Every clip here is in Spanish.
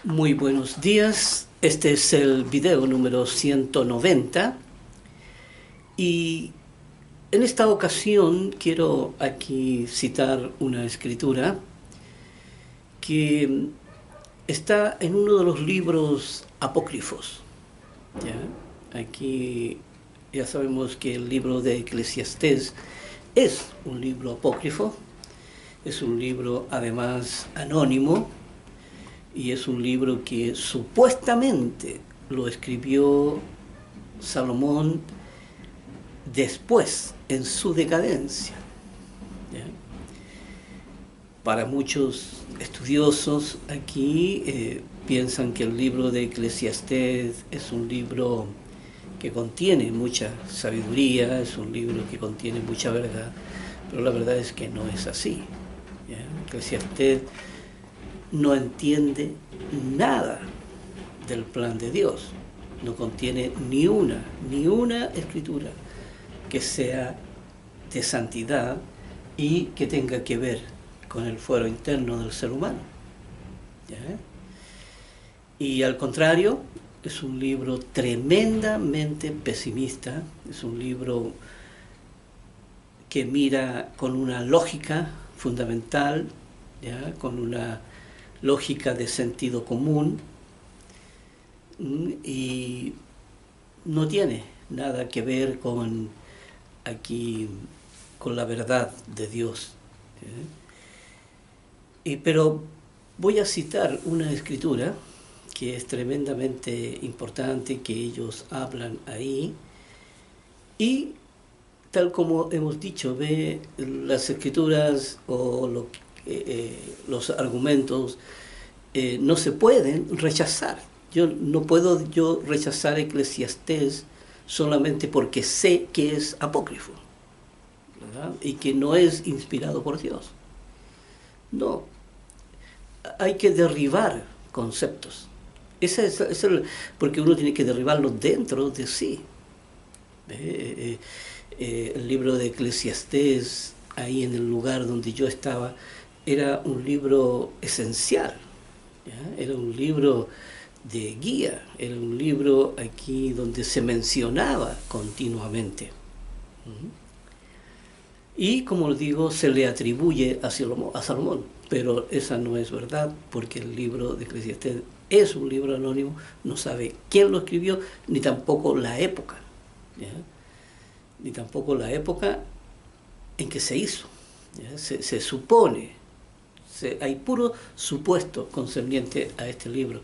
Muy buenos días, este es el video número 190 y en esta ocasión quiero aquí citar una escritura que está en uno de los libros apócrifos. ¿Ya? Aquí ya sabemos que el libro de Eclesiastés es un libro apócrifo, es un libro además anónimo, y es un libro que supuestamente lo escribió Salomón después, en su decadencia. ¿Ya? Para muchos estudiosos aquí piensan que el libro de Eclesiastés es un libro que contiene mucha sabiduría, es un libro que contiene mucha verdad, pero la verdad es que no es así. ¿Ya? Eclesiastés no entiende nada del plan de Dios, no contiene ni una escritura que sea de santidad y que tenga que ver con el fuero interno del ser humano. ¿Ya? Y al contrario, es un libro tremendamente pesimista, es un libro que mira con una lógica fundamental, ¿ya? Con una lógica de sentido común, y no tiene nada que ver con aquí con la verdad de Dios. Pero voy a citar una escritura que es tremendamente importante, que ellos hablan ahí, y tal como hemos dicho, ve las escrituras o los argumentos no se pueden rechazar. No puedo rechazar Eclesiastés solamente porque sé que es apócrifo, ¿verdad? Y que no es inspirado por Dios. No, hay que derribar conceptos. Porque uno tiene que derribarlos dentro de sí. El libro de Eclesiastés, ahí en el lugar donde yo estaba, era un libro esencial, ¿ya? Era un libro de guía, era un libro aquí donde se mencionaba continuamente. Y como digo, se le atribuye a Salomón, pero esa no es verdad, porque el libro de Eclesiastés es un libro anónimo, no sabe quién lo escribió, ni tampoco la época, ¿ya? Ni tampoco la época en que se hizo. Se supone, hay puro supuesto concerniente a este libro,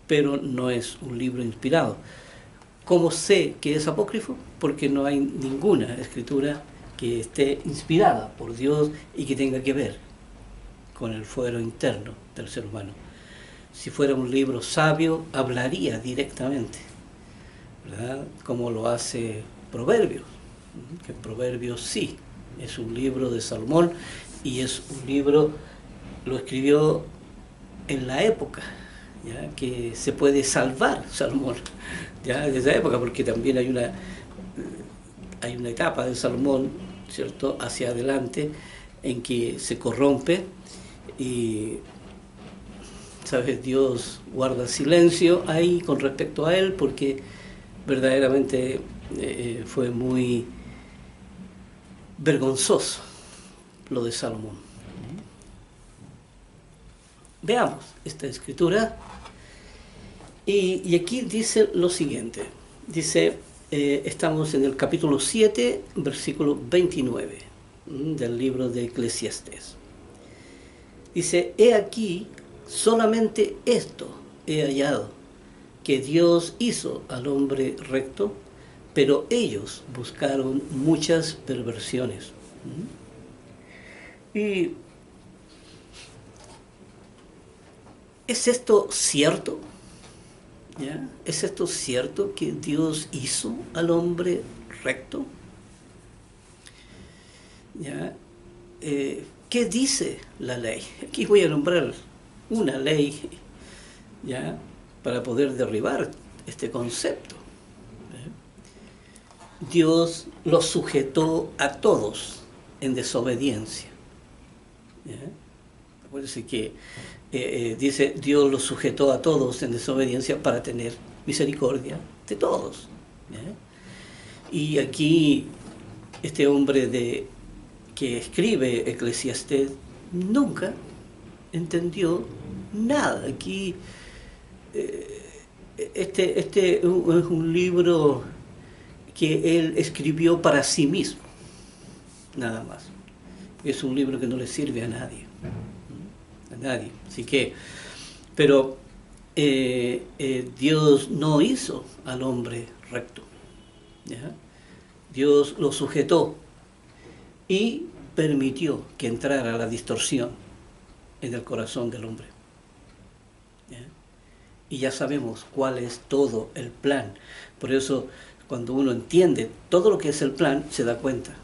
pero no es un libro inspirado. ¿Cómo sé que es apócrifo? Porque no hay ninguna escritura que esté inspirada por Dios y que tenga que ver con el fuero interno del ser humano. Si fuera un libro sabio, hablaría directamente, ¿verdad? Como lo hace Proverbios, que Proverbios sí es un libro de Salomón, y es un libro, lo escribió en la época, ¿ya? Que se puede salvar Salomón, ¿ya? De esa época, porque también hay una etapa de Salomón, ¿cierto?, hacia adelante, en que se corrompe y, ¿sabes?, Dios guarda silencio ahí con respecto a él, porque verdaderamente fue muy vergonzoso lo de Salomón. Veamos esta escritura, y aquí dice lo siguiente. Dice, estamos en el capítulo 7, versículo 29 del libro de Eclesiastés. Dice, he aquí, solamente esto he hallado, que Dios hizo al hombre recto, pero ellos buscaron muchas perversiones. ¿Y es esto cierto? ¿Ya? ¿Es esto cierto que Dios hizo al hombre recto? ¿Ya? ¿Qué dice la ley? Aquí voy a nombrar una ley, ¿ya?, para poder derribar este concepto. Dios los sujetó a todos en desobediencia. ¿Ya? Acuérdense que dice, Dios los sujetó a todos en desobediencia para tener misericordia de todos. ¿Ya? Y aquí este hombre que escribe Eclesiastés nunca entendió nada. Aquí este es un libro que él escribió para sí mismo, nada más. Es un libro que no le sirve a nadie. A nadie. Así que, pero Dios no hizo al hombre recto. ¿Ya? Dios lo sujetó y permitió que entrara la distorsión en el corazón del hombre. ¿Ya? Y ya sabemos cuál es todo el plan. Por eso, cuando uno entiende todo lo que es el plan, se da cuenta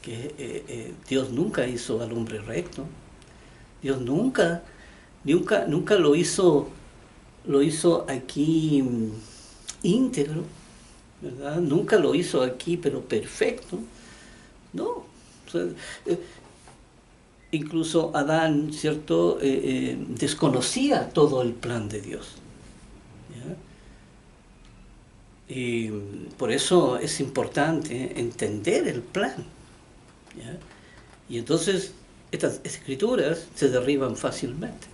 que Dios nunca hizo al hombre recto. Dios nunca lo hizo aquí íntegro, ¿verdad? Nunca lo hizo aquí, pero perfecto. No. O sea, incluso Adán, ¿cierto? Desconocía todo el plan de Dios. ¿Ya? Y por eso es importante entender el plan. ¿Ya? Y entonces estas escrituras se derriban fácilmente.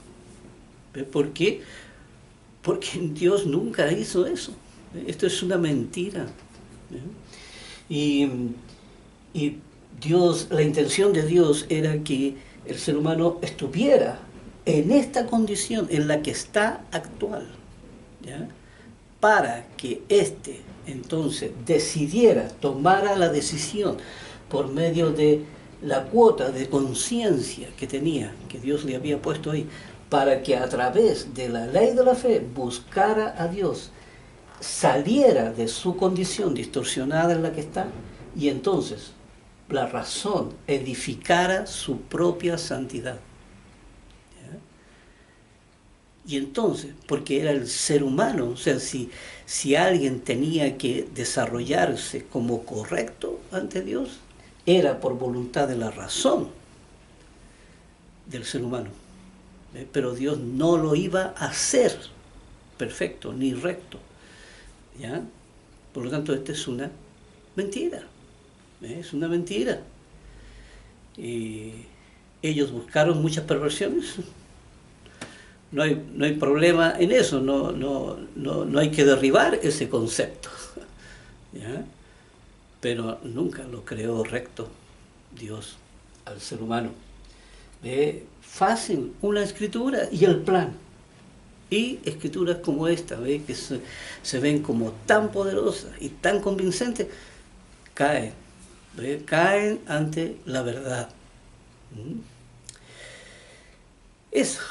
¿Ve? ¿Por qué? Porque Dios nunca hizo eso. Esto es una mentira. Y Dios, la intención de Dios era que el ser humano estuviera en esta condición en la que está actual, ¿ya? Para que éste entonces tomara la decisión por medio de la cuota de conciencia que tenía, que Dios le había puesto ahí, para que a través de la ley de la fe buscara a Dios, saliera de su condición distorsionada en la que está, y entonces la razón edificara su propia santidad. ¿Ya? Y entonces, porque era el ser humano, o sea, si alguien tenía que desarrollarse como correcto ante Dios, era por voluntad de la razón del ser humano. Pero Dios no lo iba a hacer perfecto ni recto. ¿Ya? Por lo tanto, esta es una mentira. Es una mentira. Y ellos buscaron muchas perversiones. No hay problema en eso, no hay que derribar ese concepto. ¿Ya? Pero nunca lo creó recto Dios al ser humano. Fácil, una escritura y el plan. Y escrituras como esta, que se ven como tan poderosas y tan convincentes, caen ante la verdad.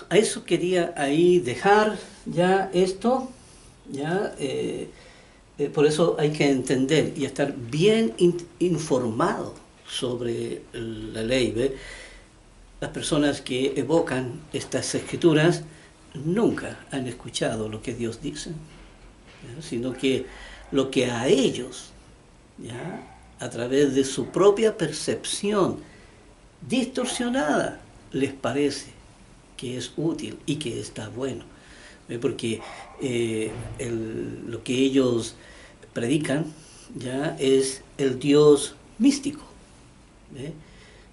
A eso quería ahí dejar ya esto. Ya, por eso hay que entender y estar bien informado sobre la ley. Las personas que evocan estas escrituras nunca han escuchado lo que Dios dice, ¿ya? Sino que lo que a ellos, ¿ya? A través de su propia percepción distorsionada, les parece que es útil y que está bueno. Porque lo que ellos predican, ¿ya? Es el Dios místico.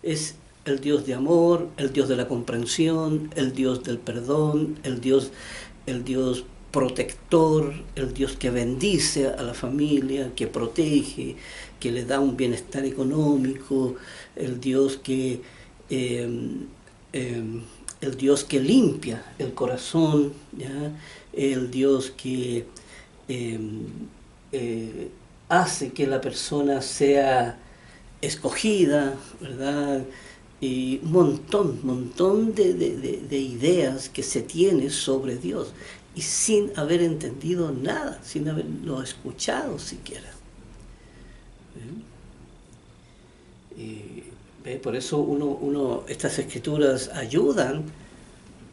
Es el Dios de amor, el Dios de la comprensión, el Dios del perdón, el Dios protector, el Dios que bendice a la familia, que protege, que le da un bienestar económico, el Dios que limpia el corazón, ¿ya? El Dios que hace que la persona sea escogida, ¿verdad? Y un montón de ideas que se tiene sobre Dios, y sin haber entendido nada, sin haberlo escuchado siquiera. Por eso estas escrituras ayudan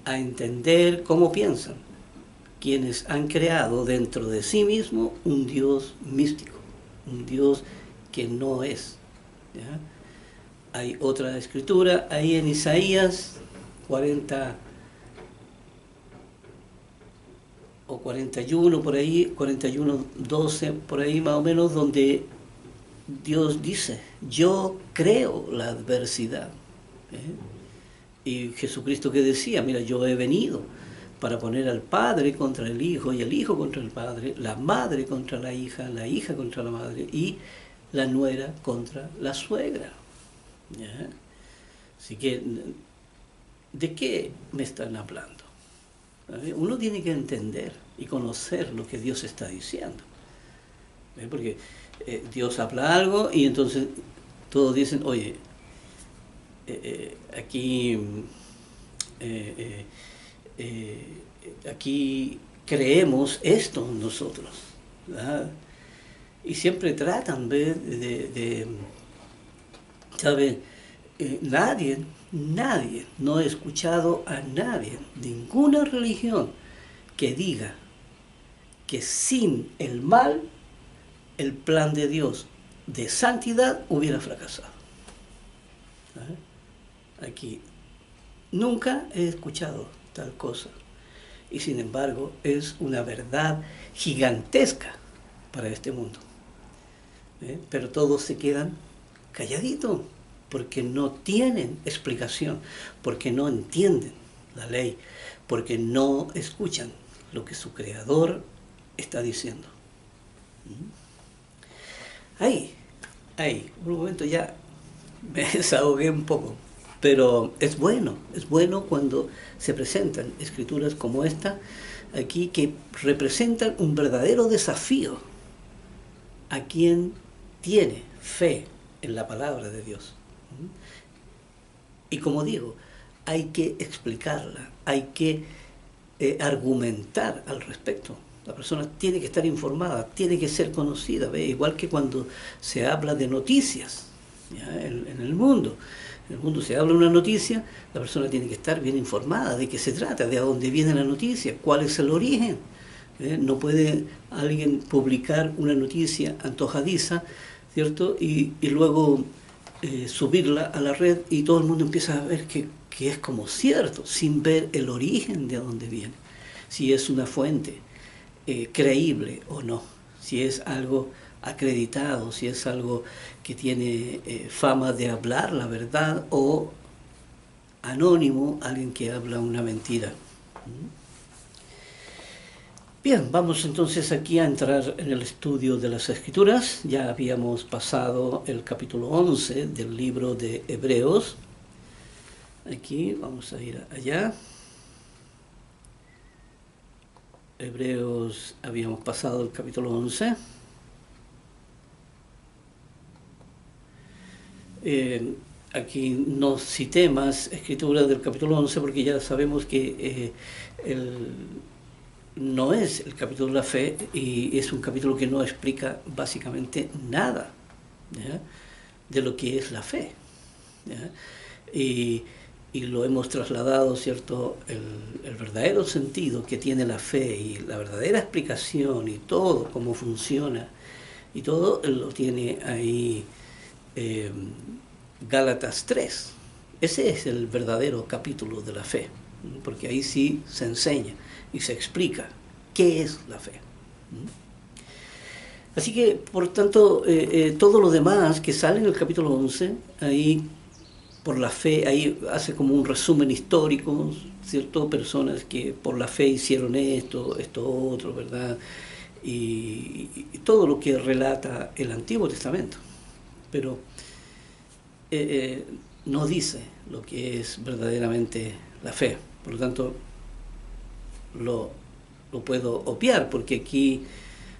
a entender cómo piensan quienes han creado dentro de sí mismo un Dios místico, un Dios que no es. ¿Ya? Hay otra escritura ahí en Isaías 40 o 41 por ahí, 41, 12 por ahí más o menos, donde Dios dice, yo creo la adversidad. ¿Eh? Y Jesucristo que decía, mira, yo he venido para poner al padre contra el hijo y el hijo contra el padre, la madre contra la hija contra la madre y la nuera contra la suegra. ¿Ya? Así que, ¿de qué me están hablando? Uno tiene que entender y conocer lo que Dios está diciendo. Porque Dios habla algo y entonces todos dicen, oye, aquí creemos esto nosotros, ¿verdad? Y siempre tratan ¿sabe? Nadie, no he escuchado a nadie, ninguna religión que diga que sin el mal, el plan de Dios de santidad hubiera fracasado. Aquí nunca he escuchado tal cosa. Y sin embargo es una verdad gigantesca para este mundo. Pero todos se quedan calladitos porque no tienen explicación, porque no entienden la ley, porque no escuchan lo que su Creador está diciendo. Ahí, un momento ya me desahogué un poco, pero es bueno cuando se presentan escrituras como esta aquí que representan un verdadero desafío a quien tiene fe en la palabra de Dios. Y como digo, hay que explicarla, hay que argumentar al respecto. La persona tiene que estar informada, tiene que ser conocida, ¿ve? Igual que cuando se habla de noticias, ¿ya? En el mundo. En el mundo se habla de una noticia, la persona tiene que estar bien informada de qué se trata, de a dónde viene la noticia, cuál es el origen. No puede alguien publicar una noticia antojadiza, ¿cierto? Y luego subirla a la red y todo el mundo empieza a ver que es como cierto, sin ver el origen de dónde viene, si es una fuente creíble o no, si es algo acreditado, si es algo que tiene fama de hablar la verdad o anónimo, alguien que habla una mentira. Bien, vamos entonces aquí a entrar en el estudio de las Escrituras. Ya habíamos pasado el capítulo 11 del libro de Hebreos. Aquí vamos a ir allá. Hebreos, habíamos pasado el capítulo 11. Aquí no cité más escrituras del capítulo 11 porque ya sabemos que no es el capítulo de la fe y es un capítulo que no explica básicamente nada, ¿ya?, de lo que es la fe, ¿ya? Y lo hemos trasladado, ¿cierto?, el verdadero sentido que tiene la fe y la verdadera explicación y todo, cómo funciona y todo, lo tiene ahí Gálatas 3. Ese es el verdadero capítulo de la fe, porque ahí sí se enseña y se explica qué es la fe. Así que, por tanto, todo lo demás que sale en el capítulo 11, ahí por la fe, ahí hace como un resumen histórico, ¿cierto? Personas que por la fe hicieron esto, otro, ¿verdad? Y todo lo que relata el Antiguo Testamento. Pero no dice lo que es verdaderamente la fe. Por lo tanto, lo puedo obviar, porque aquí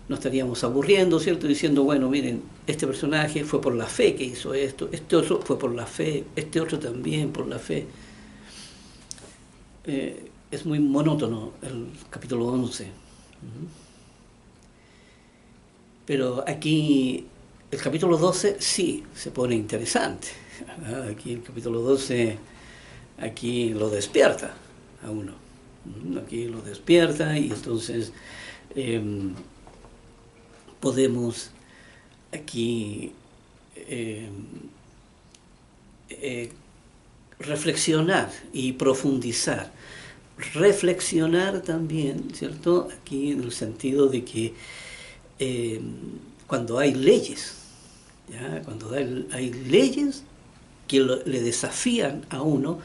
nos estaríamos aburriendo, ¿cierto? Diciendo, bueno, miren, este personaje fue por la fe que hizo esto, este otro fue por la fe, este otro también por la fe. Es muy monótono el capítulo 11. Pero aquí el capítulo 12 sí se pone interesante. Aquí el capítulo 12, aquí lo despierta a uno. Aquí lo despierta y entonces podemos aquí reflexionar y profundizar. Reflexionar también, ¿cierto? Aquí en el sentido de que cuando hay leyes, ¿ya? Cuando hay leyes que le desafían a uno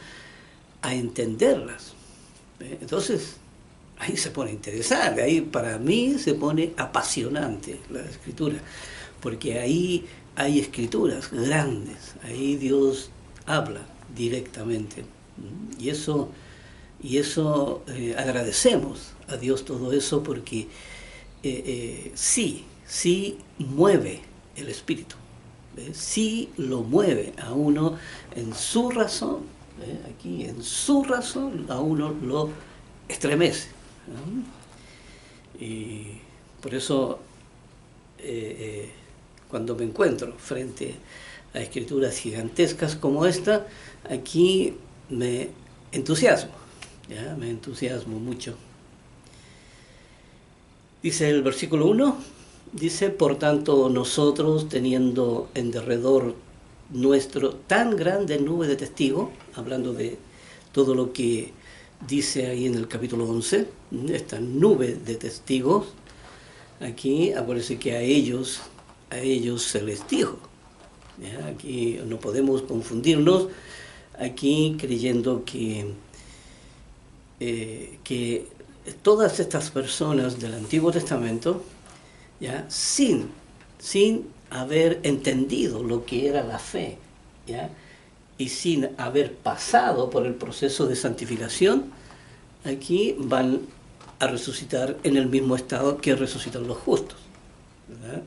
a entenderlas. Entonces, ahí se pone interesante, ahí para mí se pone apasionante la escritura, porque ahí hay escrituras grandes, ahí Dios habla directamente. Y eso agradecemos a Dios todo eso porque sí mueve el espíritu, sí lo mueve a uno en su razón, aquí en su razón a uno lo estremece. Y por eso cuando me encuentro frente a escrituras gigantescas como esta, aquí me entusiasmo, ¿ya? Me entusiasmo mucho. Dice el versículo 1, dice, por tanto nosotros teniendo en derredor nuestro tan grande nube de testigos, hablando de todo lo que dice ahí en el capítulo 11, esta nube de testigos, aquí aparece que a ellos se les dijo, ¿ya? Aquí no podemos confundirnos, aquí creyendo que todas estas personas del Antiguo Testamento, ¿ya? Sin haber entendido lo que era la fe, ¿ya? Y sin haber pasado por el proceso de santificación, aquí van a resucitar en el mismo estado que resucitan los justos, ¿verdad?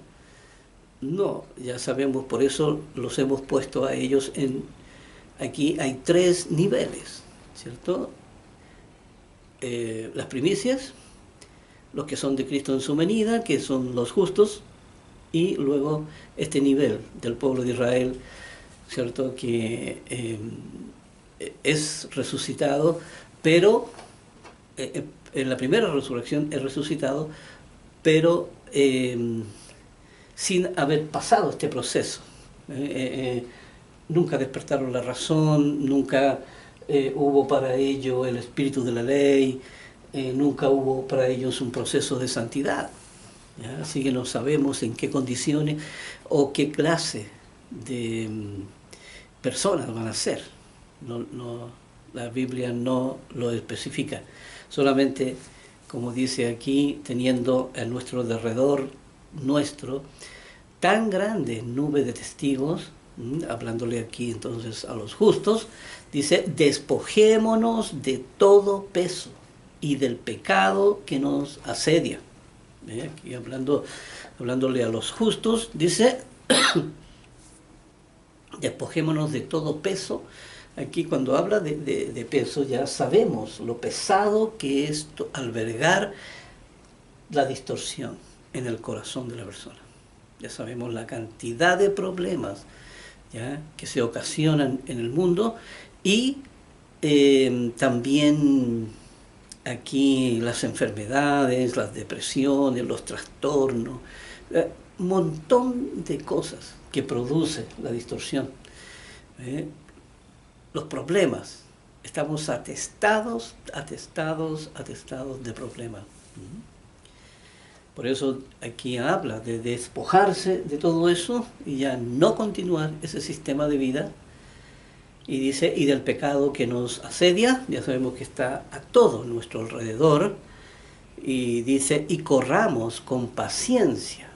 No, ya sabemos, por eso los hemos puesto a ellos en... Aquí hay 3 niveles, ¿cierto? Las primicias, los que son de Cristo en su venida, que son los justos, y luego este nivel del pueblo de Israel, ¿cierto? Que es resucitado, pero en la primera resurrección es resucitado, pero sin haber pasado este proceso. Nunca despertaron la razón, nunca hubo para ello el espíritu de la ley, nunca hubo para ellos un proceso de santidad, ¿ya? Así que no sabemos en qué condiciones o qué clase de personas van a ser. La Biblia no lo especifica, solamente, como dice aquí, teniendo a nuestro derredor tan grande nube de testigos, hablándole aquí entonces a los justos, dice, despojémonos de todo peso y del pecado que nos asedia. Aquí hablándole a los justos, dice, despojémonos de todo peso. Aquí cuando habla de peso ya sabemos lo pesado que es albergar la distorsión en el corazón de la persona. Ya sabemos la cantidad de problemas, ¿ya?, que se ocasionan en el mundo, y también aquí las enfermedades, las depresiones, los trastornos, un montón de cosas que produce la distorsión. Los problemas, estamos atestados de problemas. Por eso aquí habla de despojarse de todo eso y ya no continuar ese sistema de vida. Y dice, y del pecado que nos asedia, ya sabemos que está a todo nuestro alrededor. Y dice, y corramos con paciencia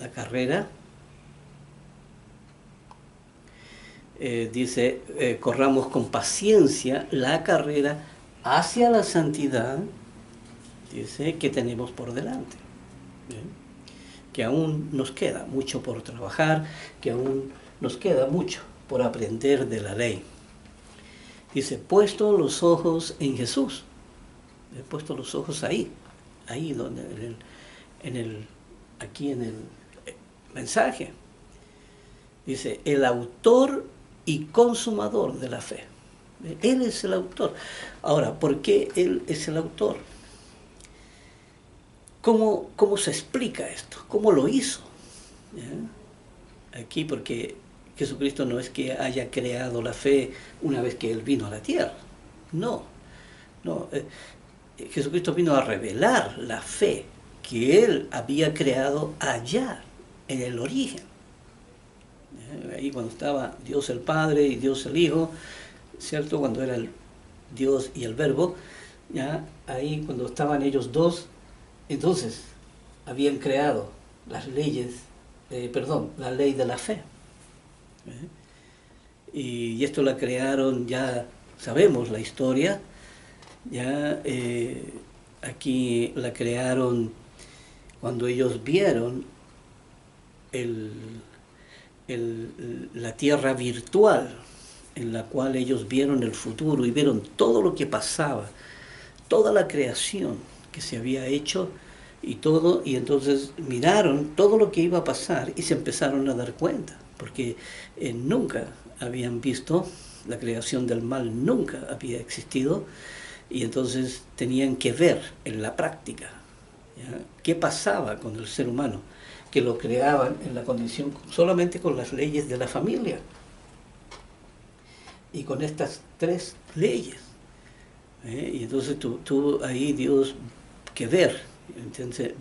la carrera. Corramos con paciencia la carrera hacia la santidad, dice, que tenemos por delante. Que aún nos queda mucho por trabajar, que aún nos queda mucho por aprender de la ley. Dice, puesto los ojos en Jesús. He puesto los ojos ahí donde aquí en el mensaje. Dice, el autor y consumador de la fe. Él es el autor. Ahora, ¿por qué Él es el autor? ¿Cómo se explica esto? ¿Cómo lo hizo? ¿Ya? Aquí, porque Jesucristo no es que haya creado la fe una vez que Él vino a la tierra. No, no. Jesucristo vino a revelar la fe que Él había creado allá, en el origen. Ahí cuando estaba Dios el Padre y Dios el Hijo, ¿cierto? Cuando era el Dios y el Verbo, ya ahí cuando estaban ellos dos, entonces habían creado las leyes, la ley de la fe. Y esto la crearon, ya sabemos la historia, ya aquí la crearon cuando ellos vieron la tierra virtual, en la cual ellos vieron el futuro y vieron todo lo que pasaba, toda la creación que se había hecho y todo, y entonces miraron todo lo que iba a pasar y se empezaron a dar cuenta, porque nunca habían visto la creación del mal, nunca había existido, y entonces tenían que ver en la práctica, ¿ya?, qué pasaba con el ser humano, que lo creaban en la condición solamente con las leyes de la familia y con estas 3 leyes. Y entonces tuvo ahí Dios que ver,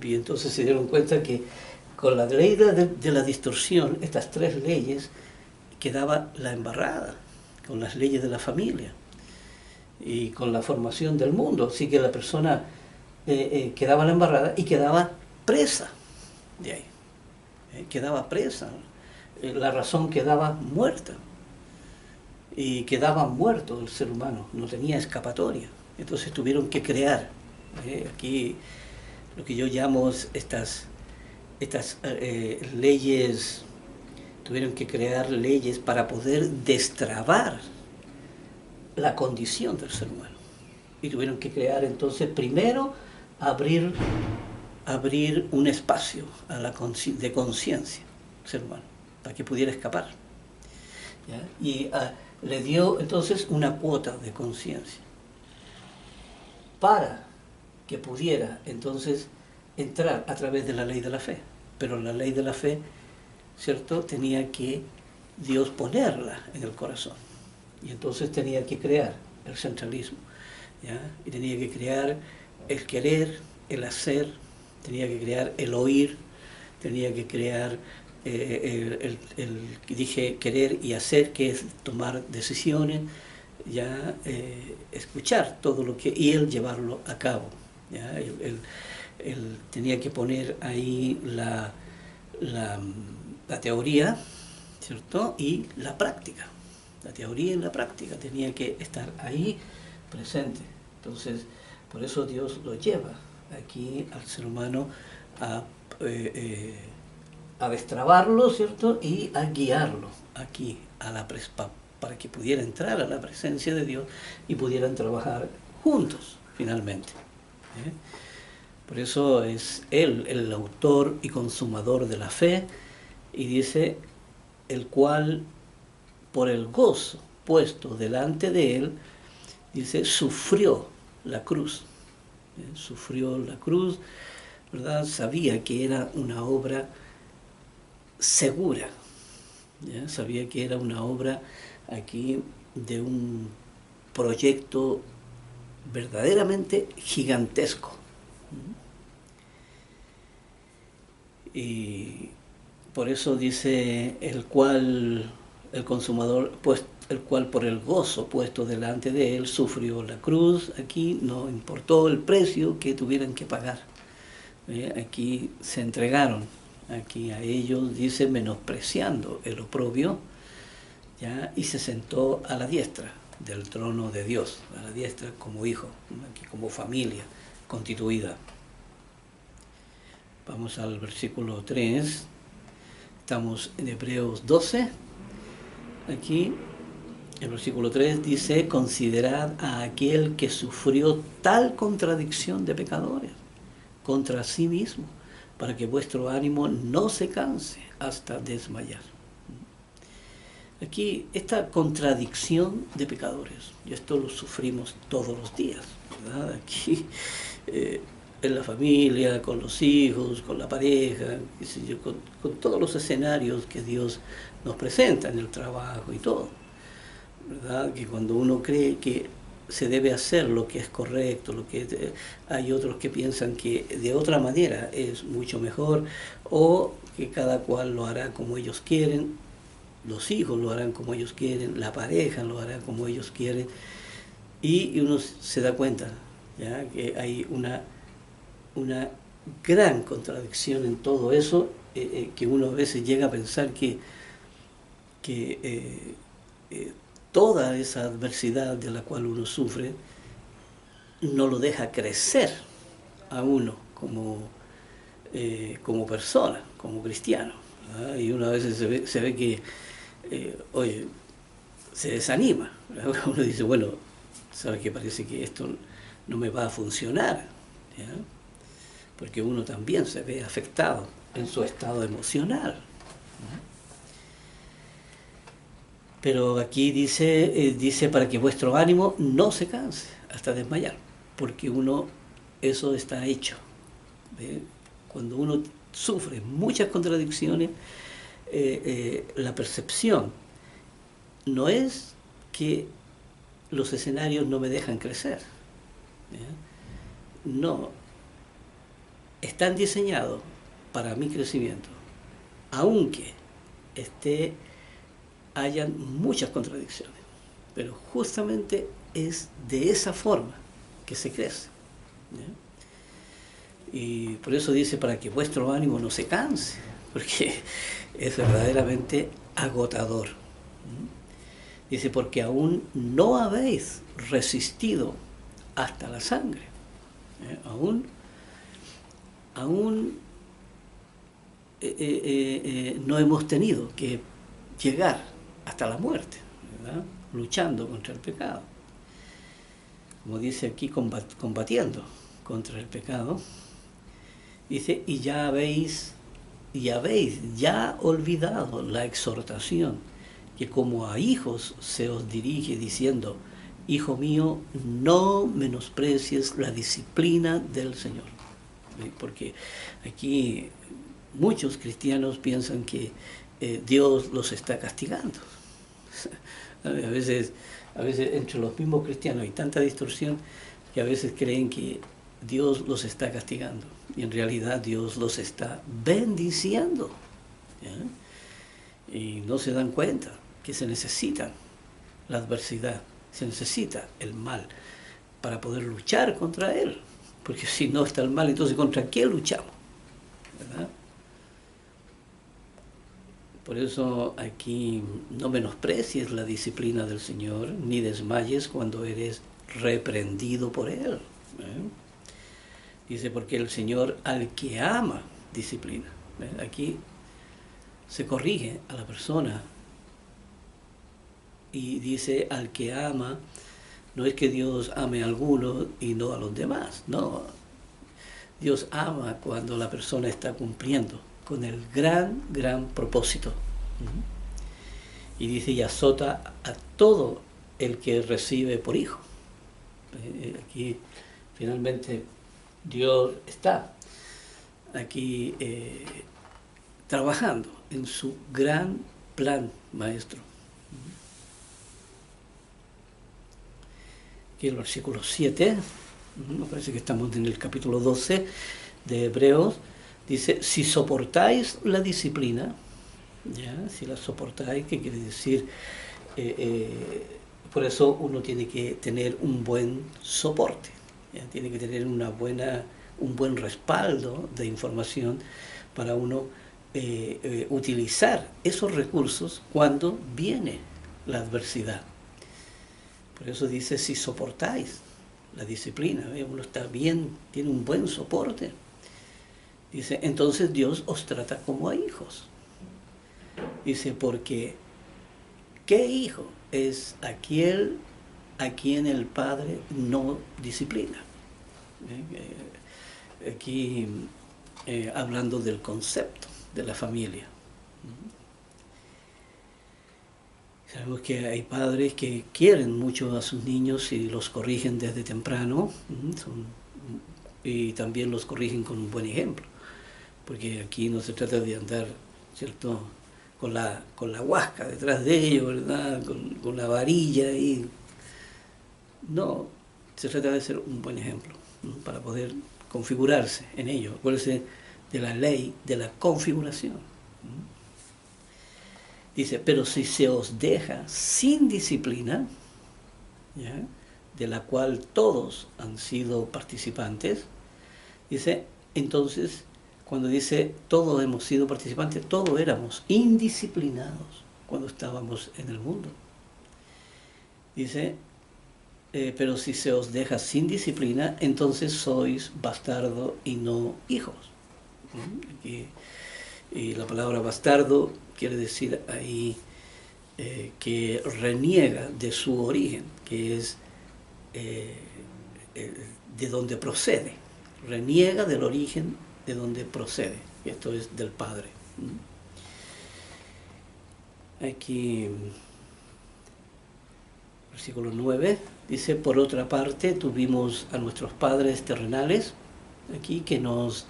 y entonces se dieron cuenta que con la ley de la distorsión, estas 3 leyes, quedaba la embarrada, con las leyes de la familia y con la formación del mundo, así que la persona quedaba la embarrada y quedaba presa de ahí, quedaba presa, la razón quedaba muerta. Y quedaba muerto el ser humano, no tenía escapatoria. Entonces tuvieron que crear, aquí lo que yo llamo estas leyes, tuvieron que crear leyes para poder destrabar la condición del ser humano. Y tuvieron que crear entonces primero abrir un espacio a de conciencia del ser humano, para que pudiera escapar, ¿ya? Y le dio entonces una cuota de conciencia para que pudiera entonces entrar a través de la ley de la fe. Pero la ley de la fe, ¿cierto?, tenía que Dios ponerla en el corazón. Y entonces tenía que crear el centralismo, ¿ya? Y tenía que crear el querer, el hacer, tenía que crear el oír, tenía que crear dije querer y hacer, que es tomar decisiones, ya escuchar todo lo que, y él llevarlo a cabo, ya él tenía que poner ahí la teoría, ¿cierto?, y la práctica. La teoría y la práctica tenía que estar ahí presente. Entonces, por eso Dios lo lleva aquí al ser humano a destrabarlo, ¿cierto?, y a guiarlo aquí para que pudiera entrar a la presencia de Dios y pudieran trabajar juntos finalmente. Por eso es Él el autor y consumador de la fe, y dice, el cual por el gozo puesto delante de Él, dice, sufrió la cruz. Sufrió la cruz, ¿verdad? Sabía que era una obra segura, ¿ya? Sabía que era una obra aquí de un proyecto verdaderamente gigantesco. Y por eso dice, el cual el consumador, pues, el cual por el gozo puesto delante de él sufrió la cruz. Aquí no importó el precio que tuvieran que pagar. Aquí se entregaron. Aquí a ellos dice, menospreciando el oprobio, ¿ya?, y se sentó a la diestra del trono de Dios, a la diestra como hijo, aquí como familia constituida. Vamos al versículo 3, estamos en Hebreos 12, aquí el versículo 3 dice, considerad a aquel que sufrió tal contradicción de pecadores contra sí mismo, para que vuestro ánimo no se canse hasta desmayar. Aquí, esta contradicción de pecadores, y esto lo sufrimos todos los días, ¿verdad? Aquí en la familia, con los hijos, con la pareja, qué sé yo, con todos los escenarios que Dios nos presenta en el trabajo y todo, ¿verdad? Que cuando uno cree que se debe hacer lo que es correcto, hay otros que piensan que de otra manera es mucho mejor, o que cada cual lo hará como ellos quieren, los hijos lo harán como ellos quieren, la pareja lo hará como ellos quieren, y uno se da cuenta, ¿ya?, que hay una gran contradicción en todo eso, que uno a veces llega a pensar que toda esa adversidad de la cual uno sufre no lo deja crecer a uno como persona, como cristiano, ¿verdad? Y uno a veces se ve que, oye, se desanima, ¿verdad? Uno dice, bueno, sabe que parece que esto no me va a funcionar, ¿ya? Porque uno también se ve afectado en su estado emocional. Pero aquí dice para que vuestro ánimo no se canse hasta desmayar, porque eso está hecho. ¿Ve? Cuando uno sufre muchas contradicciones, la percepción no es que los escenarios no me dejan crecer, ¿ya? No, están diseñados para mi crecimiento, aunque hayan muchas contradicciones, pero justamente es de esa forma que se crece, ¿ya? Y por eso dice, para que vuestro ánimo no se canse, porque es verdaderamente agotador. Dice, porque aún no habéis resistido hasta la sangre. Aún no hemos tenido que llegar hasta la muerte, ¿verdad?, luchando contra el pecado. Como dice aquí, combatiendo contra el pecado. Dice, y ya habéis ya olvidado la exhortación que como a hijos se os dirige diciendo, hijo mío, no menosprecies la disciplina del Señor. Porque aquí muchos cristianos piensan que Dios los está castigando. A veces entre los mismos cristianos hay tanta distorsión que a veces creen que Dios los está castigando, y en realidad Dios los está bendiciendo, ¿ya? Y no se dan cuenta que se necesita la adversidad, se necesita el mal para poder luchar contra él, porque si no está el mal, entonces ¿contra qué luchamos?, ¿verdad? Por eso aquí no menosprecies la disciplina del Señor, ni desmayes cuando eres reprendido por Él, ¿eh? Dice, porque el Señor al que ama disciplina. Aquí se corrige a la persona y dice al que ama. No es que Dios ame a alguno y no a los demás, no. Dios ama cuando la persona está cumpliendo con el gran propósito. Y dice, y azota a todo el que recibe por hijo. Aquí finalmente Dios está aquí trabajando en su gran plan maestro. Aquí el versículo 7, me parece que estamos en el capítulo 12 de Hebreos, dice, si soportáis la disciplina, ¿ya? Si la soportáis, ¿qué quiere decir? Por eso uno tiene que tener un buen soporte, ¿ya? Tiene que tener un buen respaldo de información para uno utilizar esos recursos cuando viene la adversidad. Por eso dice, si soportáis la disciplina, uno está bien, tiene un buen soporte. Dice, entonces Dios os trata como a hijos. Dice, porque ¿qué hijo es aquel a quien el padre no disciplina? Aquí hablando del concepto de la familia. Sabemos que hay padres que quieren mucho a sus niños y los corrigen desde temprano. Son y también los corrigen con un buen ejemplo, porque aquí no se trata de andar, ¿cierto?, con la huasca detrás de ellos, ¿verdad?, con la varilla, y no, se trata de ser un buen ejemplo, ¿no?, para poder configurarse en ello. Acuérdense de la ley de la configuración, ¿no? Dice, pero si se os deja sin disciplina, ¿ya?, de la cual todos han sido participantes, dice, entonces, cuando dice todos hemos sido participantes, todos éramos indisciplinados cuando estábamos en el mundo. Dice, pero si se os deja sin disciplina, entonces sois bastardo y no hijos. Y la palabra bastardo quiere decir ahí que reniega de su origen, que es de donde procede, reniega del origen de donde procede, y esto es del Padre. Aquí, versículo 9, dice, por otra parte, tuvimos a nuestros padres terrenales, aquí, que nos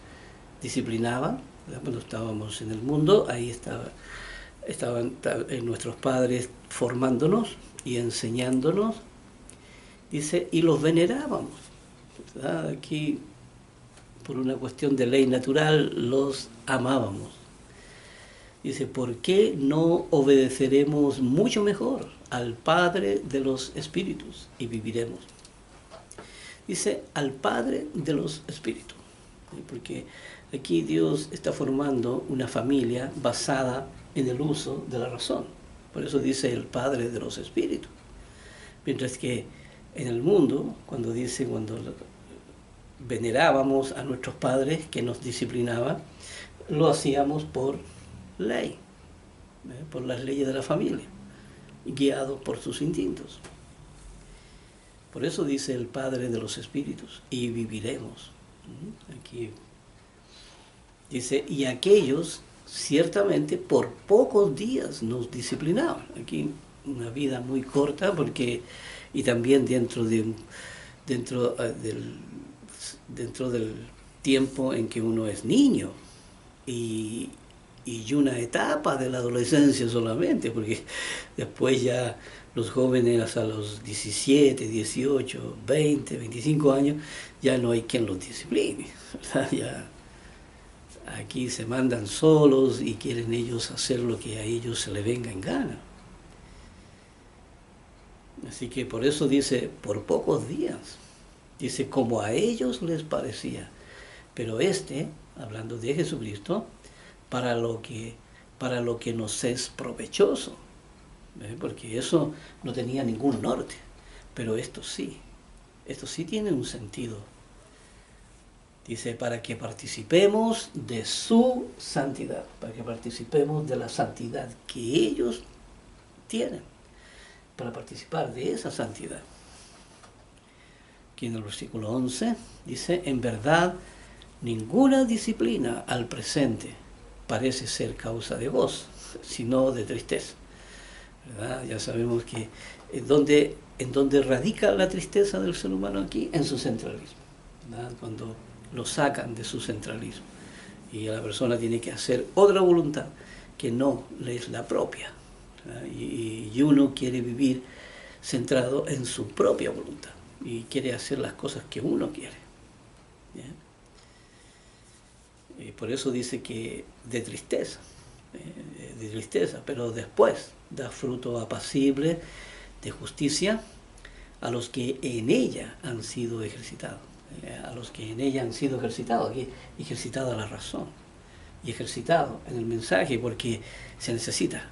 disciplinaban, ¿verdad?, cuando estábamos en el mundo. Ahí estaban nuestros padres formándonos y enseñándonos. Dice, y los venerábamos, ¿verdad? Aquí, por una cuestión de ley natural, los amábamos. Dice, ¿por qué no obedeceremos mucho mejor al Padre de los Espíritus y viviremos? Dice, al Padre de los Espíritus, porque aquí Dios está formando una familia basada en el uso de la razón. Por eso dice el Padre de los Espíritus. Mientras que en el mundo, cuando venerábamos a nuestros padres que nos disciplinaban, lo hacíamos por ley, por las leyes de la familia, guiados por sus instintos. Por eso dice el Padre de los Espíritus, y viviremos. Aquí dice, y aquellos ciertamente por pocos días nos disciplinaban. Aquí una vida muy corta, porque y también dentro del tiempo en que uno es niño y una etapa de la adolescencia solamente, porque después ya los jóvenes a los 17, 18, 20, 25 años ya no hay quien los discipline, ¿verdad? Ya aquí se mandan solos y quieren ellos hacer lo que a ellos se les venga en gana. Así que por eso dice, por pocos días, dice, como a ellos les parecía. Pero hablando de Jesucristo, para lo que nos es provechoso, porque eso no tenía ningún norte, pero esto sí tiene un sentido. Dice, para que participemos de su santidad, para que participemos de la santidad que ellos tienen, para participar de esa santidad. Aquí en el versículo 11 dice, en verdad, ninguna disciplina al presente parece ser causa de gozo, sino de tristeza, ¿verdad? Ya sabemos que en donde radica la tristeza del ser humano aquí, en su centralismo, ¿verdad? Cuando lo sacan de su centralismo y la persona tiene que hacer otra voluntad que no le es la propia, y uno quiere vivir centrado en su propia voluntad y quiere hacer las cosas que uno quiere, ¿ya? Y por eso dice que de tristeza, pero después da fruto apacible de justicia a los que en ella han sido ejercitados, aquí ejercitada la razón y ejercitado en el mensaje, porque se necesita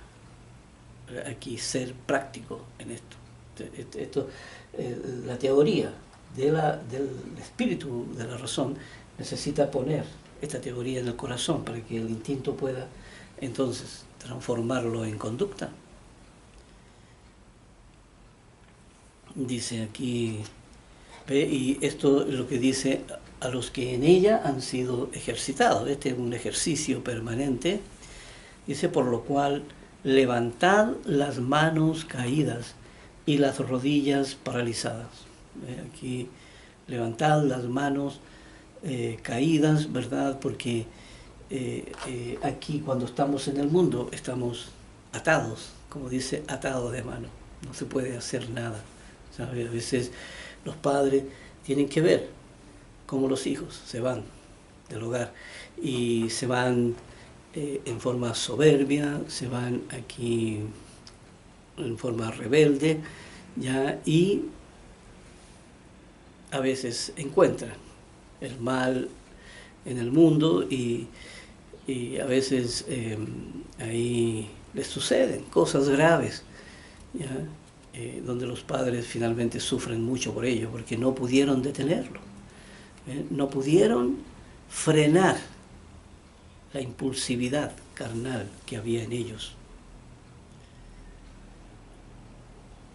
aquí ser práctico en esto. La teoría del espíritu de la razón necesita poner esta teoría en el corazón para que el instinto pueda entonces transformarlo en conducta. Dice aquí, y esto es lo que dice, a los que en ella han sido ejercitados. Este es un ejercicio permanente. Dice, por lo cual, levantad las manos caídas y las rodillas paralizadas. Aquí, levantad las manos caídas, ¿verdad? Porque aquí cuando estamos en el mundo estamos atados, como dice, atados de mano. No se puede hacer nada, ¿sabe? A veces los padres tienen que ver cómo los hijos se van del hogar y se van en forma soberbia, se van aquí en forma rebelde, ¿ya? Y a veces encuentran el mal en el mundo y a veces ahí les suceden cosas graves, ¿ya? Donde los padres finalmente sufren mucho por ello, porque no pudieron detenerlo, no pudieron frenar la impulsividad carnal que había en ellos.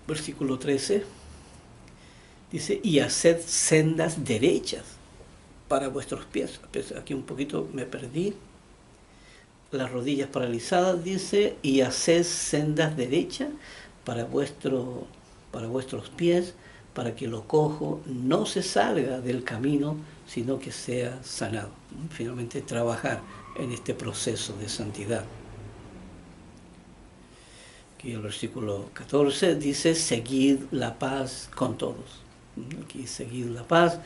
Versículo 13 dice, y haced sendas derechas para vuestros pies. Aquí un poquito me perdí. Las rodillas paralizadas, dice, y haced sendas derechas para vuestros pies, para que lo cojo no se salga del camino, sino que sea sanado. Finalmente, trabajar en este proceso de santidad. Aquí el versículo 14 dice, seguid la paz con todos. Aquí seguid la paz,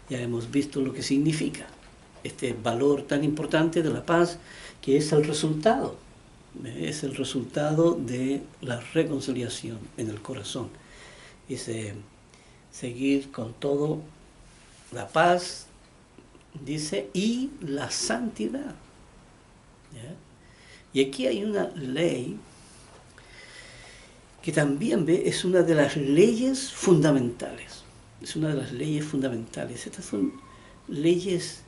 ya hemos visto lo que significa este valor tan importante de la paz, que es el resultado de la reconciliación en el corazón. Dice, seguir con todo la paz, dice, y la santidad. ¿Ya? Y aquí hay una ley que también es una de las leyes fundamentales. Es una de las leyes fundamentales. Estas son leyes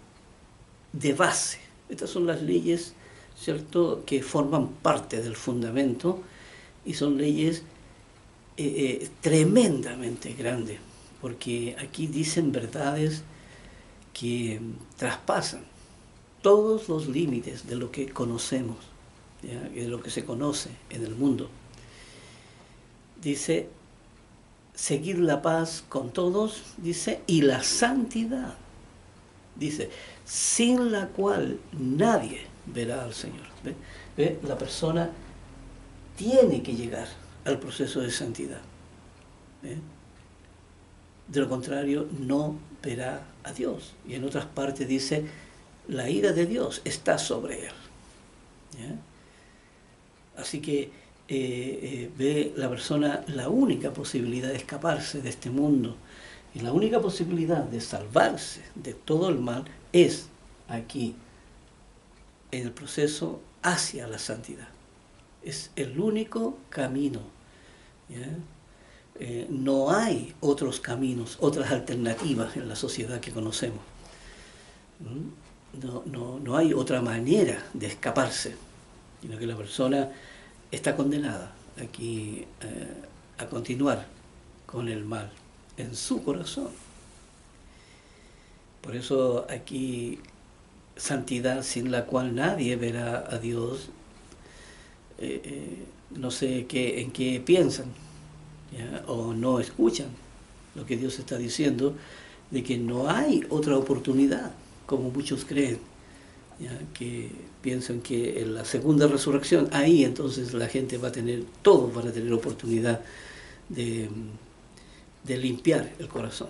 de base. Estas son las leyes, ¿cierto?, que forman parte del fundamento y son leyes tremendamente grandes, porque aquí dicen verdades que traspasan todos los límites de lo que conocemos, ¿ya?, de lo que se conoce en el mundo. Dice, seguir la paz con todos, dice, y la santidad, dice, sin la cual nadie verá al Señor. ¿Ve? ¿Ve? La persona tiene que llegar al proceso de santidad. ¿Ve? De lo contrario, no verá a Dios. Y en otras partes dice, la ira de Dios está sobre él. ¿Ya? Así que ve la persona la única posibilidad de escaparse de este mundo y la única posibilidad de salvarse de todo el mal es aquí, en el proceso hacia la santidad. Es el único camino. ¿Ya? No hay otros caminos, otras alternativas en la sociedad que conocemos. No hay otra manera de escaparse, sino que la persona está condenada aquí a continuar con el mal en su corazón. Por eso aquí, santidad sin la cual nadie verá a Dios, no sé en qué piensan, ¿ya?, o no escuchan lo que Dios está diciendo, de que no hay otra oportunidad, como muchos creen, ¿ya?, que piensan que en la segunda resurrección, ahí entonces la gente va a tener, todos van a tener oportunidad de limpiar el corazón.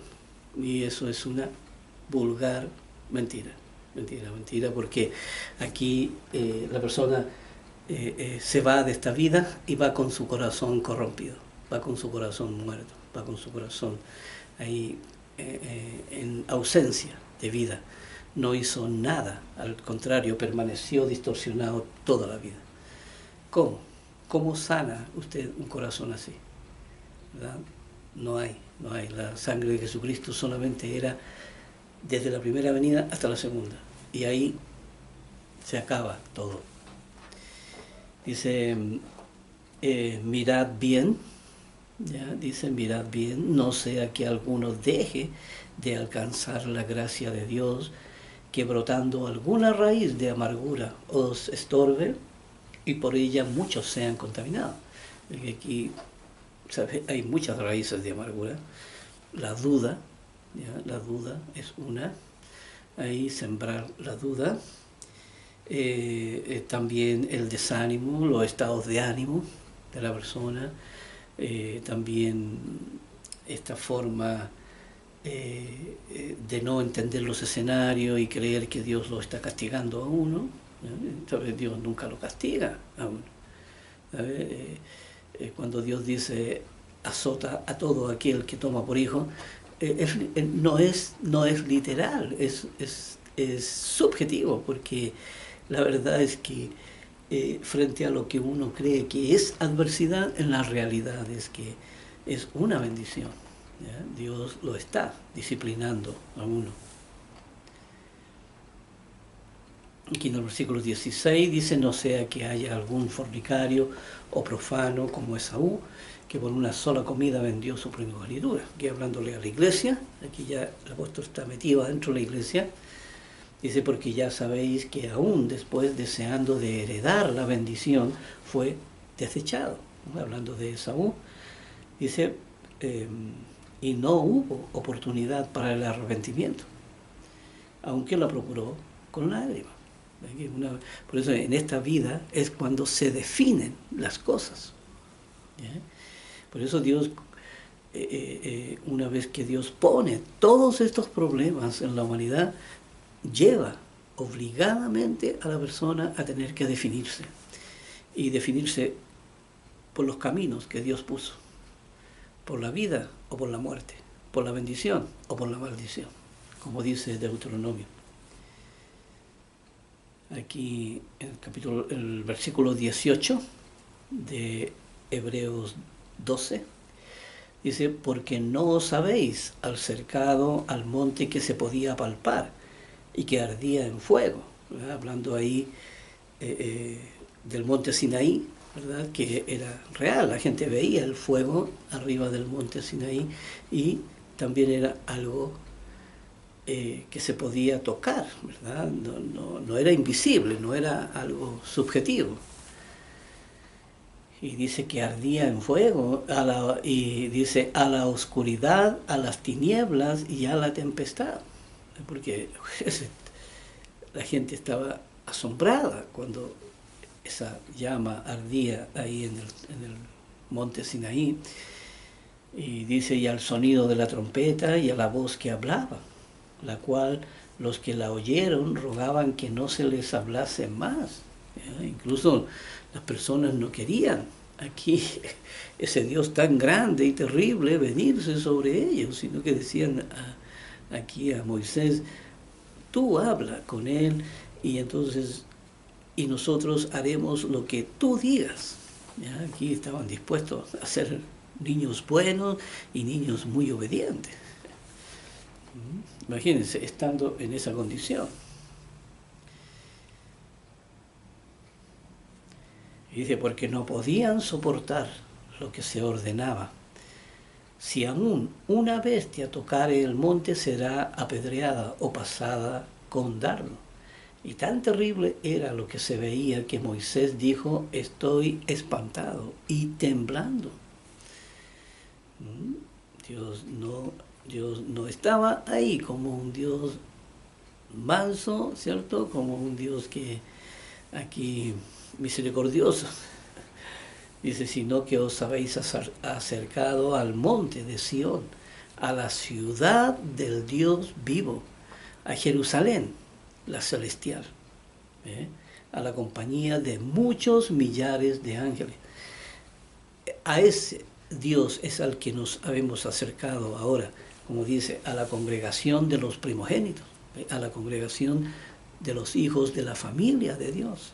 Y eso es una vulgar mentira, porque aquí la persona se va de esta vida y va con su corazón corrompido, va con su corazón muerto, va con su corazón ahí en ausencia de vida. No hizo nada, al contrario, permaneció distorsionado toda la vida. ¿Cómo? ¿Cómo sana usted un corazón así? ¿Verdad? No hay. La sangre de Jesucristo solamente era desde la primera venida hasta la segunda. Y ahí se acaba todo. Dice, mirad bien, ¿ya? Dice, mirad bien, no sea que alguno deje de alcanzar la gracia de Dios, que brotando alguna raíz de amargura os estorbe y por ella muchos sean contaminados. Porque aquí, ¿sabe?, hay muchas raíces de amargura. La duda, ¿ya?, la duda es una. ahí sembrar la duda, también el desánimo, los estados de ánimo de la persona, también esta forma de no entender los escenarios y creer que Dios lo está castigando a uno. Entonces Dios nunca lo castiga a uno. Cuando Dios dice azota a todo aquel que toma por hijo, no es literal, es subjetivo, porque la verdad es que frente a lo que uno cree que es adversidad, en la realidad es que es una bendición. ¿Ya? Dios lo está disciplinando a uno. Aquí en el versículo 16 dice: no sea que haya algún fornicario o profano como Esaú, que por una sola comida vendió su primogenitura. Aquí hablándole a la iglesia, aquí ya el apóstol está metido adentro de la iglesia. Dice: porque ya sabéis que aún después, deseando de heredar la bendición, fue desechado. Hablando de Esaú, dice, y no hubo oportunidad para el arrepentimiento, aunque la procuró con lágrimas. Por eso en esta vida es cuando se definen las cosas. ¿Ya? Por eso Dios, una vez que Dios pone todos estos problemas en la humanidad, lleva obligadamente a la persona a tener que definirse. Y definirse por los caminos que Dios puso. Por la vida o por la muerte. Por la bendición o por la maldición. Como dice Deuteronomio. Aquí en el versículo 18 de Hebreos 12, dice: porque no os habéis acercado al monte que se podía palpar y que ardía en fuego, ¿verdad? Hablando ahí del monte Sinaí, ¿verdad? Que era real, la gente veía el fuego arriba del monte Sinaí y también era algo que se podía tocar, ¿verdad? No era invisible, no era algo subjetivo. Y dice que ardía en fuego, y dice a la oscuridad, a las tinieblas y a la tempestad. Porque la gente estaba asombrada cuando esa llama ardía ahí en el monte Sinaí. Y dice: y al sonido de la trompeta y a la voz que hablaba, la cual los que la oyeron rogaban que no se les hablase más. ¿Ya? Incluso las personas no querían aquí ese Dios tan grande y terrible venirse sobre ellos, sino que decían aquí a Moisés: tú habla con él y entonces nosotros haremos lo que tú digas. ¿Ya? Aquí estaban dispuestos a ser niños buenos y niños muy obedientes. Imagínense, estando en esa condición. Y dice: porque no podían soportar lo que se ordenaba. Si aún una bestia tocare el monte, será apedreada o pasada con dardo. Y tan terrible era lo que se veía que Moisés dijo: estoy espantado y temblando. Dios no estaba ahí como un Dios manso, ¿cierto? Como un Dios que aquí misericordioso. Dice: sino que os habéis acercado al monte de Sión, a la ciudad del Dios vivo, a Jerusalén, la celestial, a la compañía de muchos millares de ángeles. A ese Dios es al que nos habemos acercado ahora, como dice, a la congregación de los primogénitos, a la congregación de los hijos de la familia de Dios.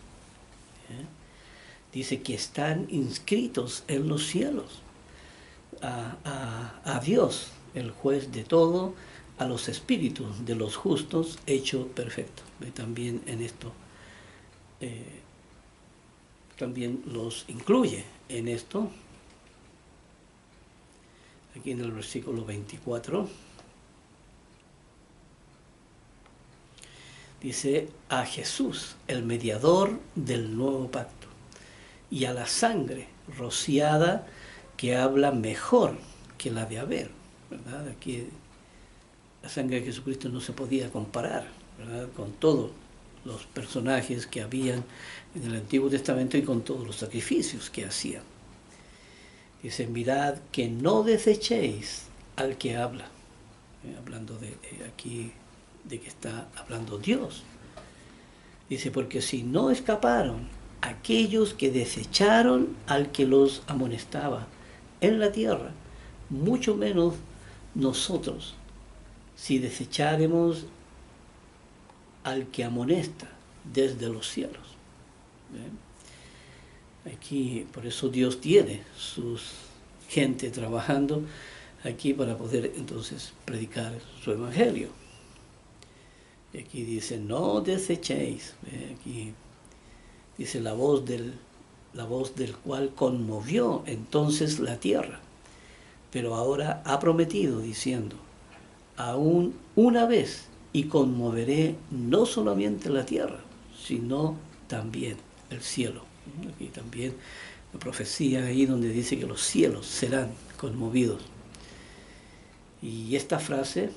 Dice que están inscritos en los cielos, a Dios, el juez de todo, a los espíritus de los justos, hecho perfecto. También en esto, también los incluye en esto. Aquí en el versículo 24, dice: a Jesús, el mediador del nuevo pacto, y a la sangre rociada que habla mejor que la de Abel, ¿verdad? Aquí la sangre de Jesucristo no se podía comparar ¿verdad? Con todos los personajes que habían en el Antiguo Testamento y con todos los sacrificios que hacían. Dice, mirad que no desechéis al que habla. Hablando de aquí, de que está hablando Dios. Dice, porque si no escaparon aquellos que desecharon al que los amonestaba en la tierra, mucho menos nosotros, si desecháremos al que amonesta desde los cielos. Aquí, por eso Dios tiene sus gente trabajando aquí para poder entonces predicar su evangelio. Y aquí dice, no desechéis. Aquí dice la voz del cual conmovió entonces la tierra. Pero ahora ha prometido diciendo, aún una vez, y conmoveré no solamente la tierra, sino también el cielo. Aquí también la profecía ahí donde dice que los cielos serán conmovidos. Y esta frase,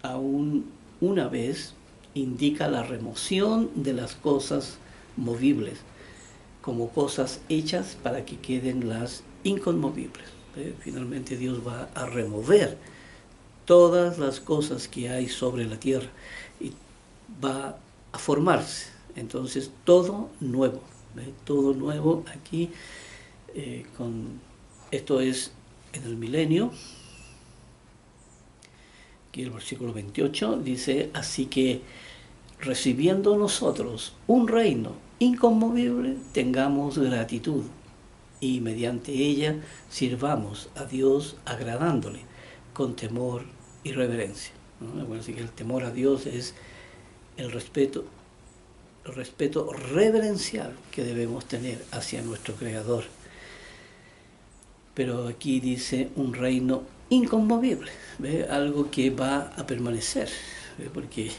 aún una vez, indica la remoción de las cosas movibles como cosas hechas para que queden las inconmovibles. Finalmente Dios va a remover todas las cosas que hay sobre la tierra y va a formarse entonces todo nuevo. Todo nuevo aquí, esto es en el milenio. Aquí el versículo 28 dice, así que recibiendo nosotros un reino inconmovible, tengamos gratitud y mediante ella sirvamos a Dios agradándole con temor y reverencia. Bueno, así que el temor a Dios es el respeto reverencial que debemos tener hacia nuestro Creador. Pero aquí dice un reino inconmovible, ¿ve? Algo que va a permanecer, ¿ve? Porque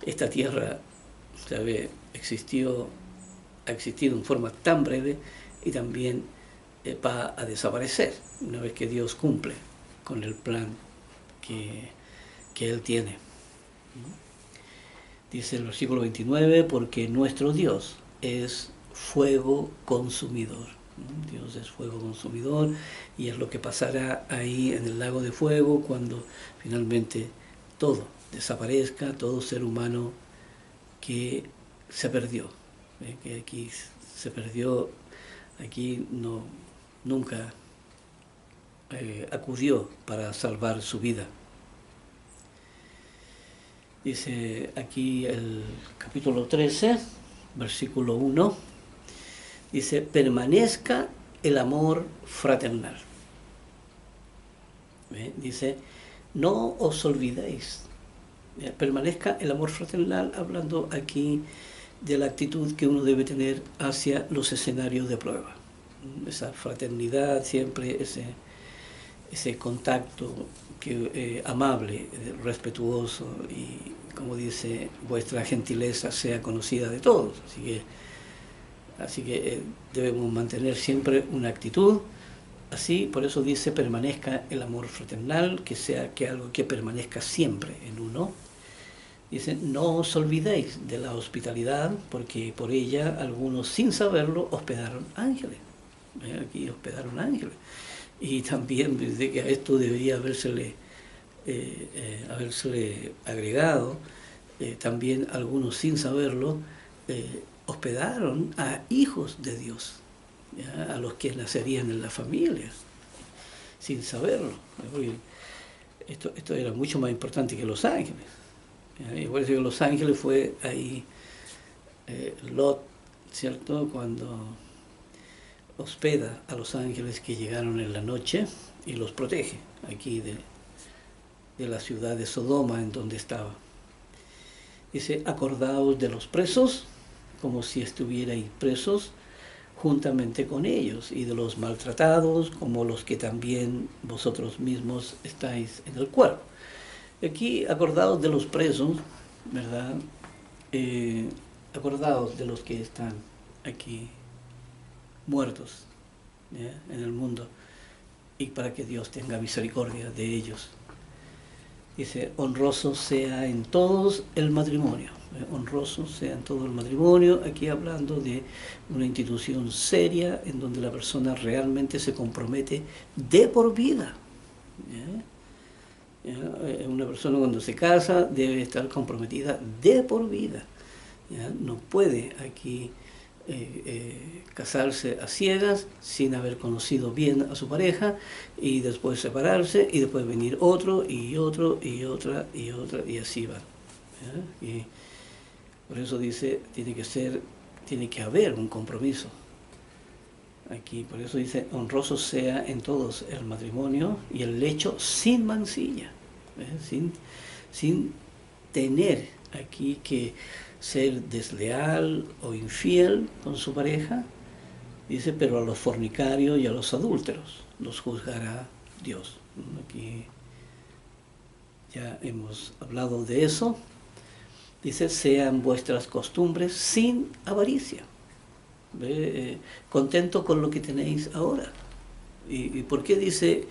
esta tierra, ¿sabe? ha existido en forma tan breve y también va a desaparecer una vez que Dios cumple con el plan que Él tiene. Dice el versículo 29, porque nuestro Dios es fuego consumidor. Dios es fuego consumidor y es lo que pasará ahí en el lago de fuego cuando finalmente todo desaparezca, todo ser humano que se perdió, que aquí se perdió, aquí nunca acudió para salvar su vida. Dice aquí el capítulo 13, versículo 1, dice, permanezca el amor fraternal. Dice, no os olvidéis, permanezca el amor fraternal, hablando aquí de la actitud que uno debe tener hacia los escenarios de prueba. Esa fraternidad, siempre ese contacto amable, respetuoso y, como dice, vuestra gentileza sea conocida de todos. Así que debemos mantener siempre una actitud así. Por eso dice, permanezca el amor fraternal, que algo que permanezca siempre en uno. Dice, no os olvidéis de la hospitalidad, porque por ella algunos sin saberlo hospedaron ángeles. Aquí hospedaron ángeles. Y también desde que a esto debería habérsele agregado, también algunos sin saberlo, hospedaron a hijos de Dios, ¿ya? A los que nacerían en la familia, sin saberlo. Esto era mucho más importante que los ángeles. ¿Ya? Y por eso que los ángeles fue ahí Lot, ¿cierto? Cuando hospeda a los ángeles que llegaron en la noche y los protege aquí de la ciudad de Sodoma en donde estaba. Dice, acordaos de los presos como si estuvierais presos juntamente con ellos, y de los maltratados como los que también vosotros mismos estáis en el cuerpo. Aquí acordaos de los presos, ¿verdad? Acordaos de los que están aquí muertos, ¿ya? En el mundo, y para que Dios tenga misericordia de ellos. Dice, honroso sea en todos el matrimonio. Honroso sea en todo el matrimonio, aquí hablando de una institución seria en donde la persona realmente se compromete de por vida. ¿Ya? ¿Ya? Una persona cuando se casa debe estar comprometida de por vida. ¿Ya? No puede aquí casarse a ciegas sin haber conocido bien a su pareja y después separarse y después venir otro y otro y otra y otra y así va. ¿Ya? Y por eso dice, tiene que haber un compromiso. Aquí, por eso dice, honroso sea en todos el matrimonio y el lecho sin mancilla, sin tener aquí que ser desleal o infiel con su pareja. Dice, pero a los fornicarios y a los adúlteros los juzgará Dios. Aquí ya hemos hablado de eso. Dice, sean vuestras costumbres sin avaricia. Contento con lo que tenéis ahora. ¿Y por qué dice,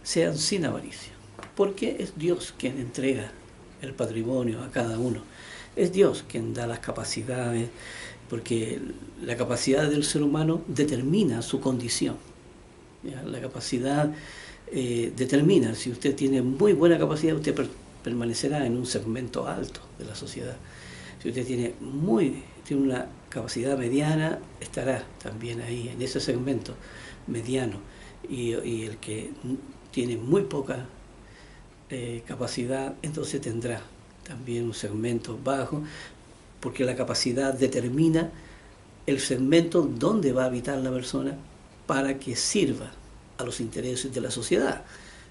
sean sin avaricia? Porque es Dios quien entrega el patrimonio a cada uno. Es Dios quien da las capacidades, porque la capacidad del ser humano determina su condición. ¿Ya? La capacidad determina, si usted tiene muy buena capacidad, usted permanecerá en un segmento alto de la sociedad. Si usted tiene una capacidad mediana, estará también ahí, en ese segmento mediano. Y el que tiene muy poca capacidad, entonces tendrá también un segmento bajo, porque la capacidad determina el segmento donde va a habitar la persona para que sirva a los intereses de la sociedad.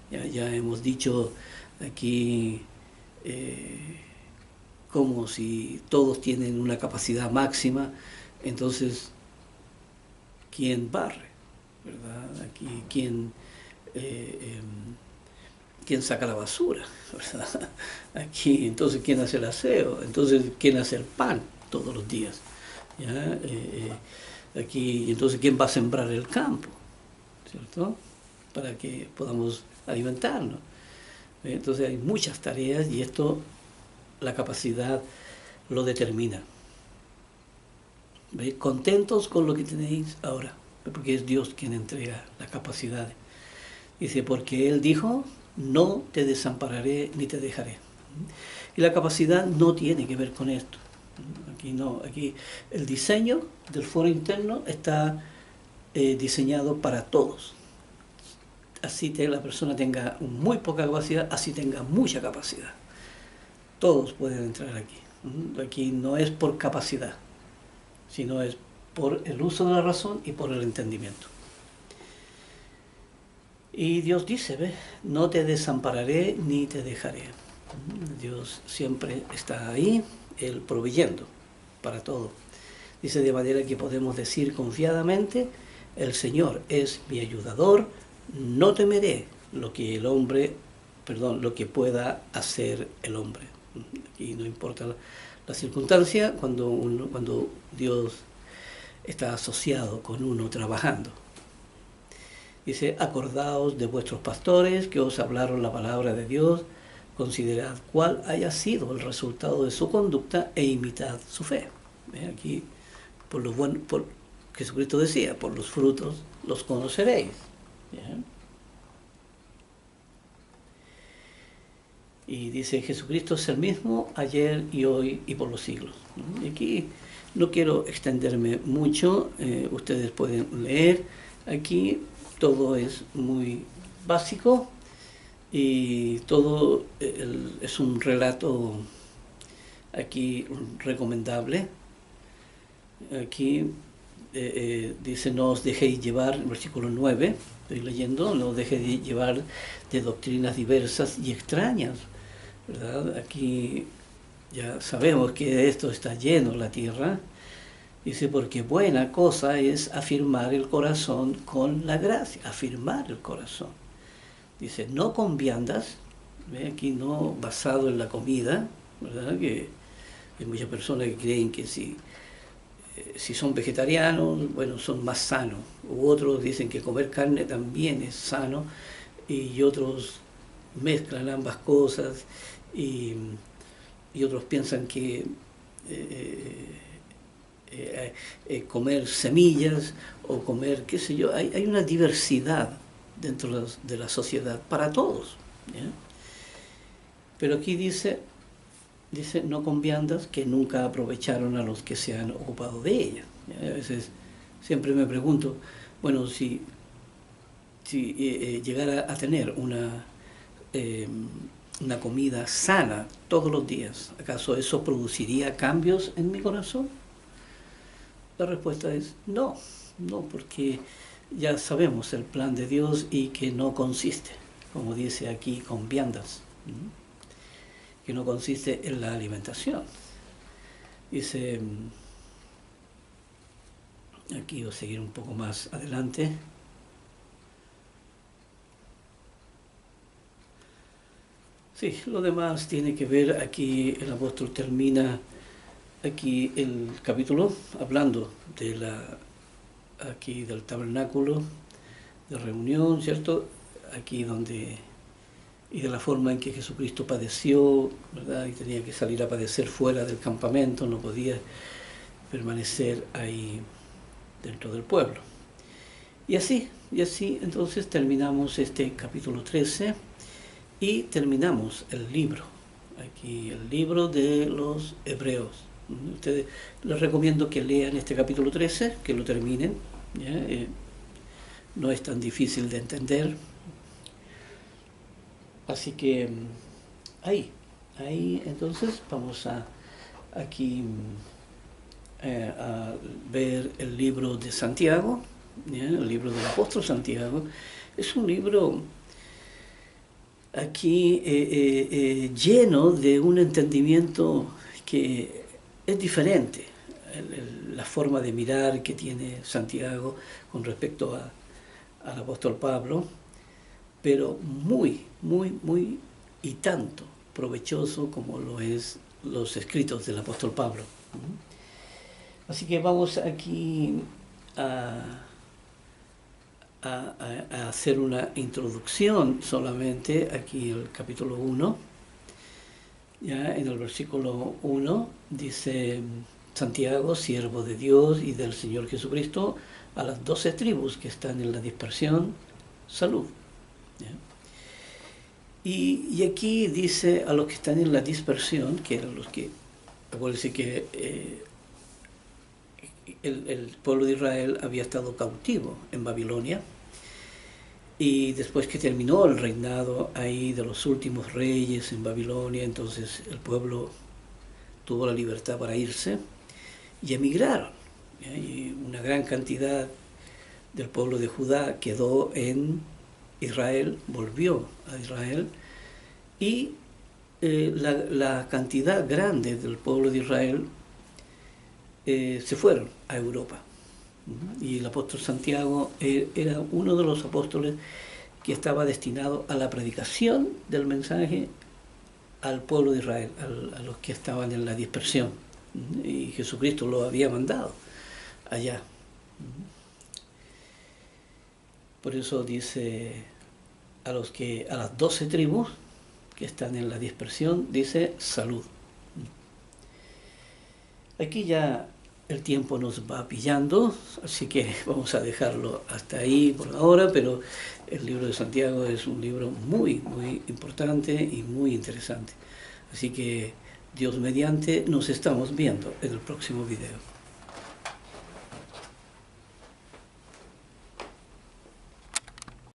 Ya hemos dicho aquí como si todos tienen una capacidad máxima, entonces, ¿quién barre? ¿Verdad? Aquí, ¿quién saca la basura? ¿Verdad? Aquí, entonces, ¿quién hace el aseo? Entonces, ¿quién hace el pan todos los días? ¿Ya? Aquí, entonces, ¿quién va a sembrar el campo? ¿Cierto? Para que podamos alimentarnos. Entonces, hay muchas tareas y esto, la capacidad lo determina. ¿Veis? Contentos con lo que tenéis ahora, porque es Dios quien entrega las capacidades. Dice, porque Él dijo, no te desampararé ni te dejaré. Y la capacidad no tiene que ver con esto. Aquí no, aquí el diseño del foro interno está diseñado para todos. Así la persona tenga muy poca capacidad, así tenga mucha capacidad. Todos pueden entrar aquí. Aquí no es por capacidad, sino es por el uso de la razón y por el entendimiento. Y Dios dice, ¿ves? No te desampararé ni te dejaré. Dios siempre está ahí, Él proveyendo para todo. Dice de manera que podemos decir confiadamente, el Señor es mi ayudador, no temeré lo que lo que pueda hacer el hombre. Aquí no importa la circunstancia, cuando Dios está asociado con uno trabajando. Dice, acordaos de vuestros pastores que os hablaron la palabra de Dios, considerad cuál haya sido el resultado de su conducta e imitad su fe. Aquí, por Jesucristo decía, por los frutos los conoceréis. ¿Ya? Y dice, Jesucristo es el mismo ayer y hoy y por los siglos. Y aquí no quiero extenderme mucho, ustedes pueden leer. Aquí todo es muy básico y todo es un relato aquí recomendable. Aquí dice, no os dejéis llevar, en el versículo 9, estoy leyendo, no os dejéis llevar de doctrinas diversas y extrañas, ¿verdad? Aquí ya sabemos que esto está lleno la tierra. Dice, porque buena cosa es afirmar el corazón con la gracia, afirmar el corazón. Dice, no con viandas, ¿ve? Aquí no basado en la comida, ¿verdad? Que hay muchas personas que creen que si son vegetarianos, bueno, son más sanos. U otros dicen que comer carne también es sano, y otros mezclan ambas cosas y, y otros piensan que comer semillas o comer, qué sé yo, hay una diversidad dentro de la sociedad para todos, ¿ya? Pero aquí dice no con viandas que nunca aprovecharon a los que se han ocupado de ella. ¿Ya? A veces siempre me pregunto, bueno, si llegara a tener una comida sana todos los días, ¿acaso eso produciría cambios en mi corazón? La respuesta es no, porque ya sabemos el plan de Dios y que no consiste, como dice aquí, con viandas, que no consiste en la alimentación. Dice, aquí voy a seguir un poco más adelante. Sí, lo demás tiene que ver, aquí el apóstol termina aquí el capítulo hablando aquí del tabernáculo de reunión, ¿cierto? Aquí y de la forma en que Jesucristo padeció, ¿verdad? Y tenía que salir a padecer fuera del campamento, no podía permanecer ahí dentro del pueblo. Y así entonces terminamos este capítulo 13 y terminamos el libro, aquí el libro de los Hebreos. Ustedes, les recomiendo que lean este capítulo 13, que lo terminen, ¿ya? No es tan difícil de entender. Así que ahí entonces vamos aquí a ver el libro de Santiago, ¿ya? El libro del apóstol Santiago. Es un libro aquí lleno de un entendimiento que es diferente, la forma de mirar que tiene Santiago con respecto al apóstol Pablo, pero muy y tanto provechoso como lo es los escritos del apóstol Pablo. Así que vamos aquí a hacer una introducción solamente, aquí el capítulo 1, ya en el versículo 1 dice: Santiago, siervo de Dios y del Señor Jesucristo, a las 12 tribus que están en la dispersión, salud. ¿Ya? Y aquí dice a los que están en la dispersión, que eran los que, acuérdense que el pueblo de Israel había estado cautivo en Babilonia, y después que terminó el reinado ahí de los últimos reyes en Babilonia, entonces el pueblo tuvo la libertad para irse y emigraron, ¿ya? Y una gran cantidad del pueblo de Judá quedó en Israel, volvió a Israel, y la cantidad grande del pueblo de Israel se fueron a Europa. Y el apóstol Santiago era uno de los apóstoles que estaba destinado a la predicación del mensaje al pueblo de Israel, a los que estaban en la dispersión. Y Jesucristo lo había mandado allá. Por eso dice a las 12 tribus que están en la dispersión, dice salud. Aquí ya el tiempo nos va pillando, así que vamos a dejarlo hasta ahí por ahora, pero el libro de Santiago es un libro muy importante y muy interesante. Así que Dios mediante nos estamos viendo en el próximo video.